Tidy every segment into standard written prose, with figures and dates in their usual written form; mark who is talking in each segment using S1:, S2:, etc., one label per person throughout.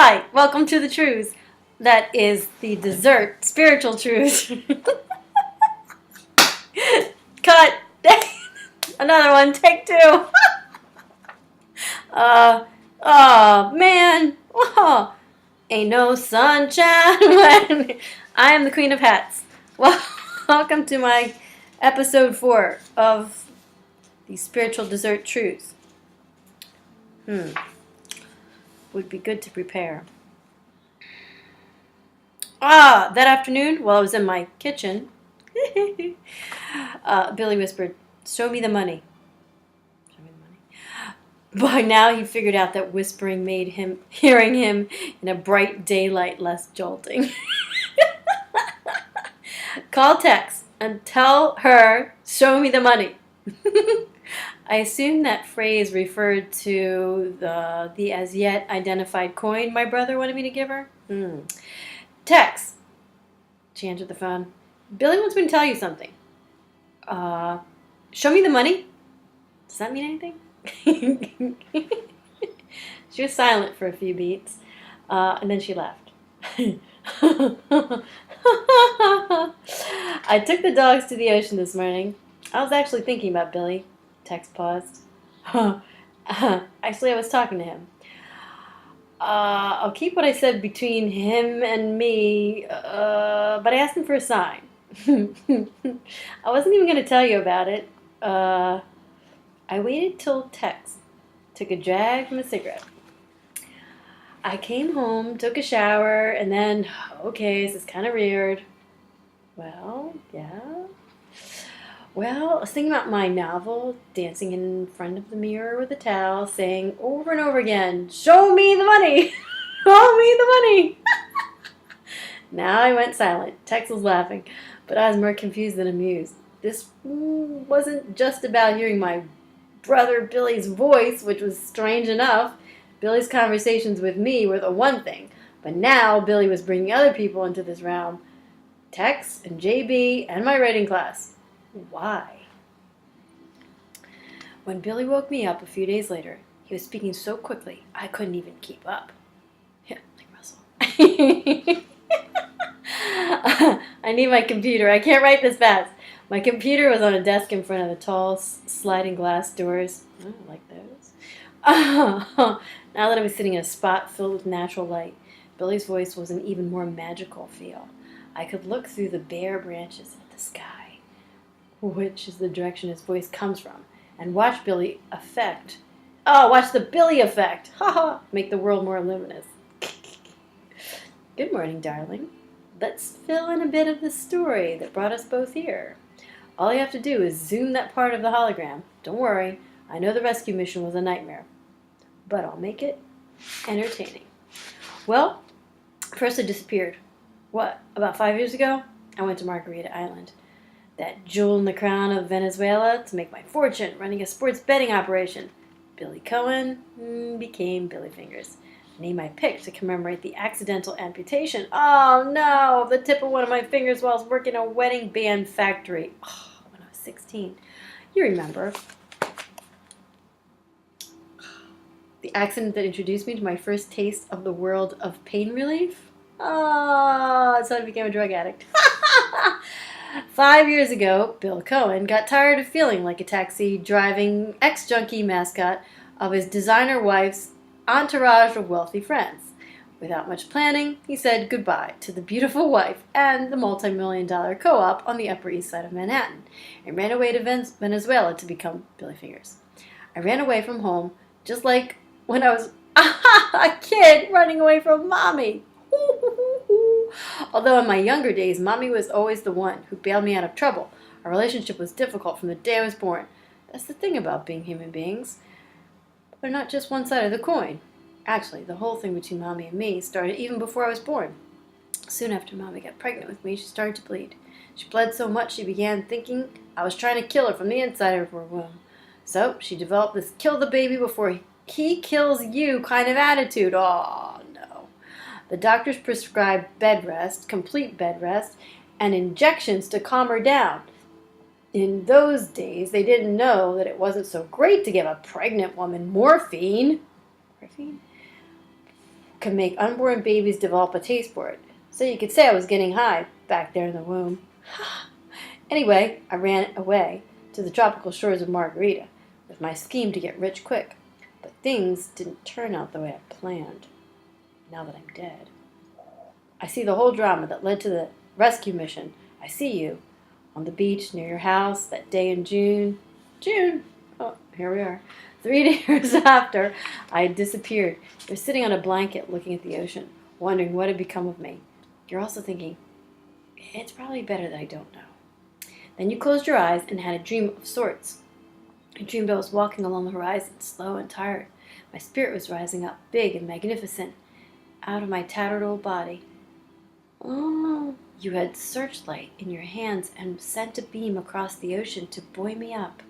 S1: Hi, welcome to the Trews. That is the dessert, Spiritual Trews. Cut. Another one, take two. Oh, man. Oh, ain't no sunshine when I am the Queen of Hats. Well, welcome to my episode 4 of the Spiritual Dessert Trews. Would be good to prepare. That afternoon, while I was in my kitchen, Billy whispered, "Show me the money." Show me the money. By now, he figured out that whispering made hearing him in a bright daylight less jolting. Call Tex and tell her, "Show me the money." I assume that phrase referred to the as yet identified coin my brother wanted me to give her. Tex. She answered the phone. "Billy wants me to tell you something." Show me the money? Does that mean anything? She was silent for a few beats, and then she laughed. I took the dogs to the ocean this morning. I was actually thinking about Billy. Tex paused. Actually, I was talking to him. I'll keep what I said between him and me, but I asked him for a sign. I wasn't even going to tell you about it. I waited till Tex took a drag from a cigarette. I came home, took a shower, and then, okay, this is kind of weird. Well, yeah. Well, I was thinking about my novel, dancing in front of the mirror with a towel, saying over and over again, "Show me the money! Show me the money!" Now I went silent. Tex was laughing, but I was more confused than amused. This wasn't just about hearing my brother Billy's voice, which was strange enough. Billy's conversations with me were the one thing, but now Billy was bringing other people into this realm. Tex and JB and my writing class. Why? When Billy woke me up a few days later, he was speaking so quickly I couldn't even keep up. Yeah, like Russell. I need my computer. I can't write this fast. My computer was on a desk in front of the tall sliding glass doors. I don't like those. Now that I was sitting in a spot filled with natural light, Billy's voice was an even more magical feel. I could look through the bare branches at the sky, which is the direction his voice comes from, and watch Billy effect. Oh, watch the Billy effect! Ha ha! Make the world more luminous. Good morning, darling. Let's fill in a bit of the story that brought us both here. All you have to do is zoom that part of the hologram. Don't worry, I know the rescue mission was a nightmare, but I'll make it entertaining. Well, first I disappeared. What, about 5 years ago? I went to Margarita Island, that jewel in the crown of Venezuela, to make my fortune running a sports betting operation. Billy Cohen became Billy Fingers. The name I picked to commemorate the accidental amputation. Oh no, of the tip of one of my fingers while I was working a wedding band factory. When I was 16. You remember. The accident that introduced me to my first taste of the world of pain relief. That's how I became a drug addict. 5 years ago, Bill Cohen got tired of feeling like a taxi-driving ex-junkie mascot of his designer wife's entourage of wealthy friends. Without much planning, he said goodbye to the beautiful wife and the multi-million-dollar co-op on the Upper East Side of Manhattan and ran away to Venezuela to become Billy Fingers. I ran away from home just like when I was a kid running away from mommy. Although in my younger days, mommy was always the one who bailed me out of trouble. Our relationship was difficult from the day I was born. That's the thing about being human beings. They're not just one side of the coin. Actually, the whole thing between mommy and me started even before I was born. Soon after mommy got pregnant with me, she started to bleed. She bled so much she began thinking I was trying to kill her from the inside of her womb. So she developed this kill the baby before he kills you kind of attitude. Oh, no. The doctors prescribed bed rest, complete bed rest, and injections to calm her down. In those days, they didn't know that it wasn't so great to give a pregnant woman morphine. Morphine? could make unborn babies develop a taste for it. So you could say I was getting high back there in the womb. Anyway, I ran away to the tropical shores of Margarita with my scheme to get rich quick. But things didn't turn out the way I planned. Now that I'm dead, I see the whole drama that led to the rescue mission. I see you on the beach near your house that day in June. June! Oh, here we are. 3 years after I had disappeared, you're sitting on a blanket looking at the ocean, wondering what had become of me. You're also thinking, it's probably better that I don't know. Then you closed your eyes and had a dream of sorts. I dreamed I was walking along the horizon, slow and tired. My spirit was rising up, big and magnificent, out of my tattered old body. Oh, you had searchlight in your hands and sent a beam across the ocean to buoy me up.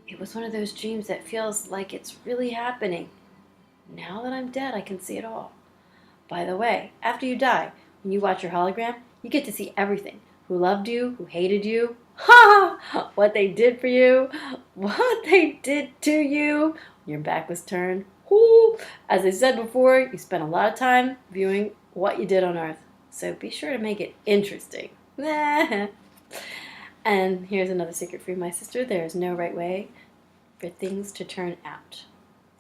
S1: It was one of those dreams that feels like it's really happening. Now that I'm dead, I can see it all. By the way, after you die, when you watch your hologram, you get to see everything. Who loved you, who hated you, what they did for you, what they did to you when your back was turned. As I said before, you spent a lot of time viewing what you did on Earth. So be sure to make it interesting. And here's another secret for you, my sister. There is no right way for things to turn out.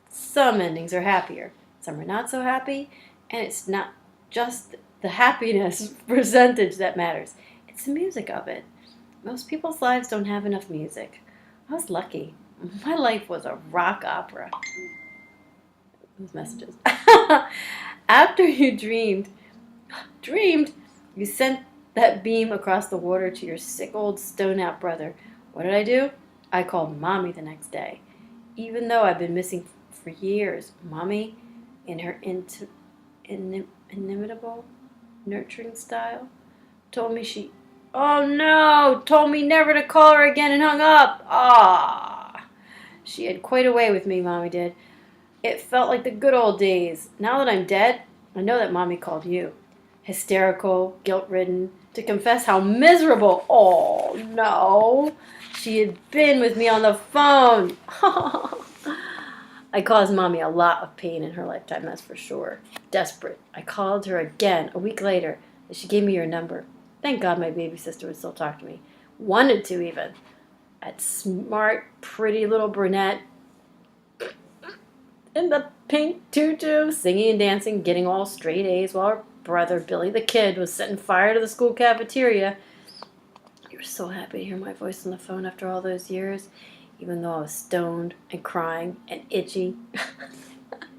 S1: Some endings are happier, some are not so happy, and it's not just the happiness percentage that matters. It's the music of it. Most people's lives don't have enough music. I was lucky. My life was a rock opera. Those messages. After you dreamed, you sent that beam across the water to your sick old stone-out brother. What did I do? I called Mommy the next day. Even though I've been missing for years, Mommy, in her inimitable, nurturing style, told me told me never to call her again and hung up. She had quite a way with me, Mommy did. It felt like the good old days. Now that I'm dead, I know that Mommy called you. Hysterical, guilt-ridden, to confess how miserable. Oh, no. She had been with me on the phone. I caused Mommy a lot of pain in her lifetime, that's for sure. Desperate, I called her again a week later, and she gave me your number. Thank God my baby sister would still talk to me. Wanted to, even. That smart, pretty little brunette in the pink tutu, singing and dancing, getting all straight A's while her brother, Billy the Kid, was setting fire to the school cafeteria. You were so happy to hear my voice on the phone after all those years, even though I was stoned and crying and itchy.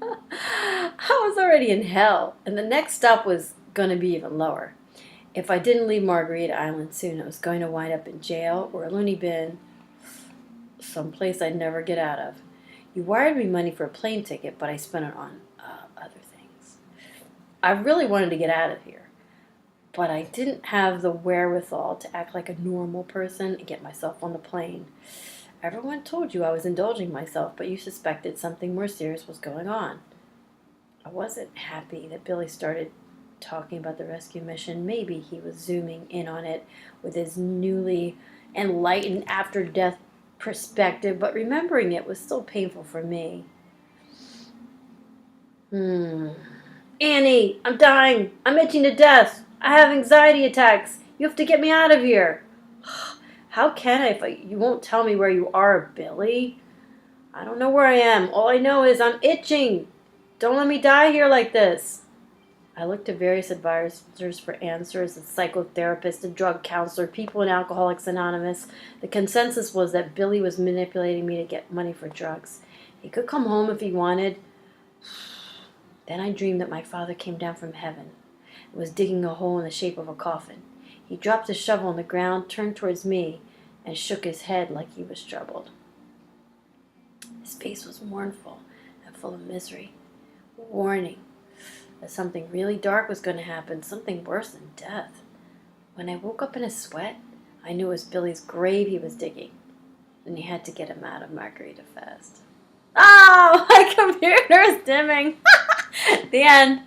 S1: I was already in hell, and the next stop was going to be even lower. If I didn't leave Margarita Island soon, I was going to wind up in jail or a loony bin, someplace I'd never get out of. You wired me money for a plane ticket, but I spent it on other things. I really wanted to get out of here, but I didn't have the wherewithal to act like a normal person and get myself on the plane. Everyone told you I was indulging myself, but you suspected something more serious was going on. I wasn't happy that Billy started talking about the rescue mission. Maybe he was zooming in on it with his newly enlightened after-death perspective, but remembering it was still painful for me. Annie, I'm dying. I'm itching to death. I have anxiety attacks. You have to get me out of here. How can I if you won't tell me where you are, Billy? I don't know where I am. All I know is I'm itching. Don't let me die here like this. I looked to various advisors for answers, a psychotherapist, a drug counselor, people in Alcoholics Anonymous. The consensus was that Billy was manipulating me to get money for drugs. He could come home if he wanted. Then I dreamed that my father came down from heaven and was digging a hole in the shape of a coffin. He dropped his shovel on the ground, turned towards me, and shook his head like he was troubled. His face was mournful and full of misery. Warning that something really dark was going to happen, something worse than death. When I woke up in a sweat, I knew it was Billy's grave he was digging, and he had to get him out of Margarita fast. Oh, my computer is dimming. The end.